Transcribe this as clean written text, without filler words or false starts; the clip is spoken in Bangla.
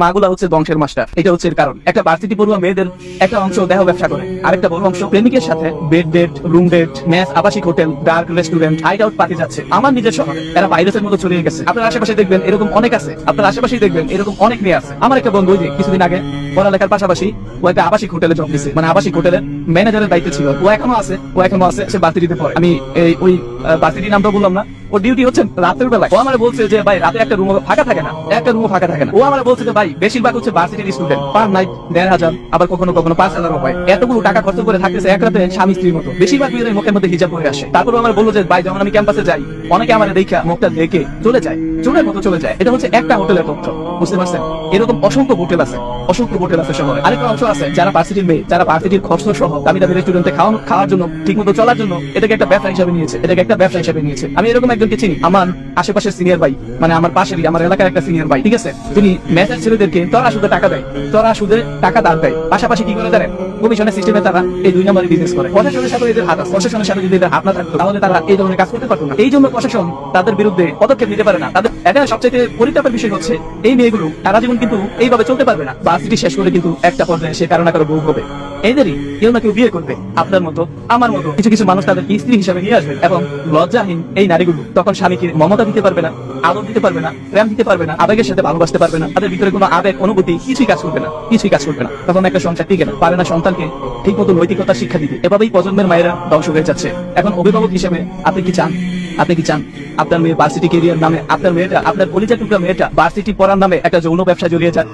মাগুলা হচ্ছে বংশের মাস্টার। এটা হচ্ছে এর কারণ। একটা ভার্সিটি পড়ুয়া মেয়েদের একটা অংশ দেহ ব্যবসা করে, আরেকটা বড় অংশ প্রেমিকের সাথে bed date, room date, mess, আবাসিক hotel, dark restaurant, hideout party যাচ্ছে। আমার নিজের শহরে এরা ভাইরাসের মতো ছড়িয়ে গেছে। আপনার আশেপাশে দেখবেন এরকম অনেক আছে, আপনার আশেপাশেই দেখবেন এরকম অনেক মেয়ে আছে। আমার একটা বন্ধু যে কিছুদিন আগে পড়ালেখার পাশাপাশি ও একটা আবাসিক হোটেলে জব দিছে, মানে আবাসিক হোটেলের ম্যানেজারের দায়িত্বে ছিল। ও এখনো আছে, সে ভার্সিটিতে পড়ে। আমি ওই ভার্সিটির নামটা বললাম না। ওর ডিউটি হচ্ছে রাতের বেলায়। ও আমার বলছে যে ভাই রাতে একটা রুম ফাঁকা থাকে না, একটা রুম ফাঁকা থাকে না। ও আমার বলছে যে ভাই বেশিরভাগ হচ্ছে ভার্সিটির স্টুডেন্ট, পার নাইট ১৫০০০, আবার কখনো কখনো ৫০০০ হয়। এতগুলো টাকা খরচ করে থাকতেছে এক রাতে স্বামী স্ত্রীর মতো। বেশিরভাগ মেয়েদের মুখের মধ্যে হিজাব পরে আসে। তারপর আমার বললো যে ভাই যখন আমি ক্যাম্পাসে যাই অনেকে আমার দেখা মুখটা দেখে চলে যায়, চোরের মতো চলে যায়। এটা হচ্ছে একটা হোটেলের তথ্য, বুঝতে পারছেন? এরকম অসংখ্য হোটেল আছে, অসংখ্য হোটেল আছে শহরে। আরেকটা অংশ আছে যারা ভার্সিটির মেয়ে, যারা ভার্সিটির খরচ সহ দামি দামি রেস্টুরেন্টে খাওয়ার জন্য, ঠিক মতো চলার জন্য এটাকে একটা ব্যবসা হিসাবে নিয়েছে। আমি এরকম একজনকে চিনি, আমার আশেপাশের সিনিয়র ভাই, মানে আমার পাশেরই, আমার এলাকার একটা সিনিয়র ভাই, ঠিক আছে? তিনি মেসের ছেলেদেরকে তোরা সুদে টাকা দেয়, তোরা সুদে টাকা দাঁড় দেয়। পাশাপাশি কি করে জানেন? কমিশনের সিস্টেমে তারা এই ২ নম্বরের বিজনেস করে। প্রশাসনের সাথে এদের হাত আছে। প্রশাসনের সাথে যদি এদের হাত না থাকতো তাহলে তারা এই ধরনের কাজ করতে পারতো না। এই জন্য প্রশাসন তাদের বিরুদ্ধে পদক্ষেপ নিতে পারে না। তাদের এটা সবচেয়ে পরিতাপের বিষয় হচ্ছে এই মেয়েগুলো সারা জীবন কিন্তু এইভাবে চলতে পারবে না। ভার্সিটি শেষ করে কিন্তু একটা পর্যায়ে সে কারো না কারো বউ হবে। এদেরই কেউ না কেউ বিয়ে করবে, আপনার মতো আমার মতো কিছু কিছু মানুষ তাদের স্ত্রী হিসাবে নিয়ে আসবে। এবং লজ্জাহীন এই নারীগুলো তখন স্বামীকে মমতা দিতে পারবে না, আদর দিতে পারবে না, প্রেম দিতে পারবে না, আবেগের সাথে ভালোবাসতে পারবে না। তাদের ভিতরে কোনো আবেগ অনুভূতি কিছুই কাজ করবে না। তখন একটা সংসার টিকে না, পারে না সন্তানকে ঠিক মতো নৈতিকতা শিক্ষা দিতে। এভাবেই প্রজন্মের মায়েরা ধ্বংস হয়ে যাচ্ছে। এখন অভিভাবক হিসেবে আপনি কি চান আপনার মেয়ে ভার্সিটি কেরিয়ার নামে, আপনার মেয়েটা, আপনার কলিজার টুকরা মেয়েটা ভার্সিটি পড়ার নামে একটা যৌন ব্যবসা জড়িয়ে যায়?